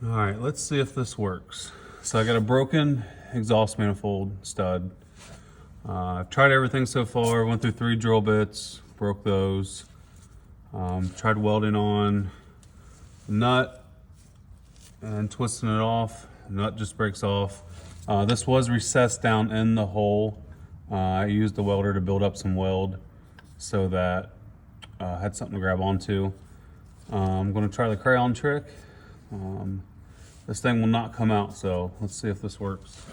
All right, let's see if this works. So I got a broken exhaust manifold stud. I've tried everything so far, went through 3 drill bits, broke those. Tried welding on the nut and twisting it off. The nut just breaks off. This was recessed down in the hole. I used the welder to build up some weld so that I had something to grab onto. I'm gonna try the crayon trick. This thing will not come out, so let's see if this works.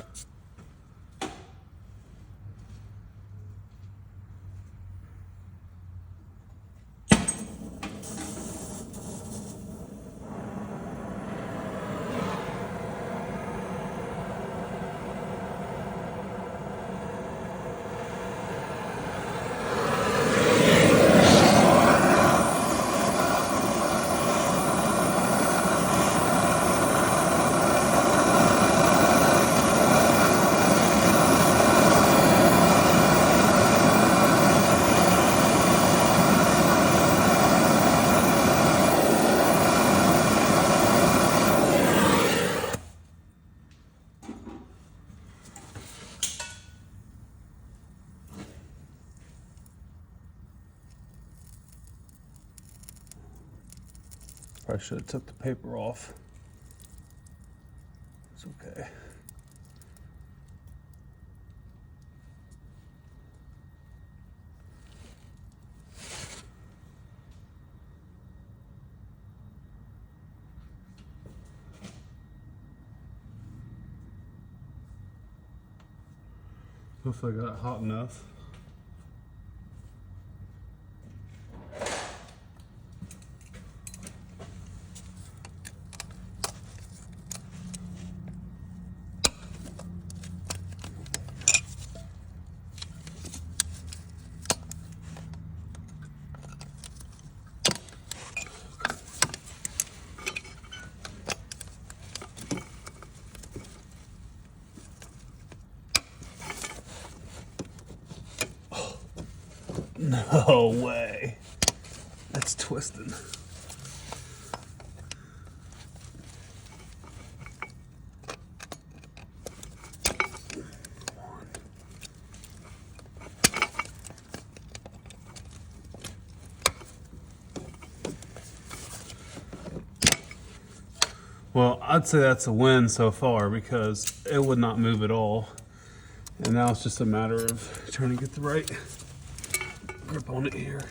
Probably should have took the paper off. It's okay. Hopefully I got it hot enough. No way. That's twisting. Well, I'd say that's a win so far because it would not move at all. And now it's just a matter of trying to get the right grip on it here.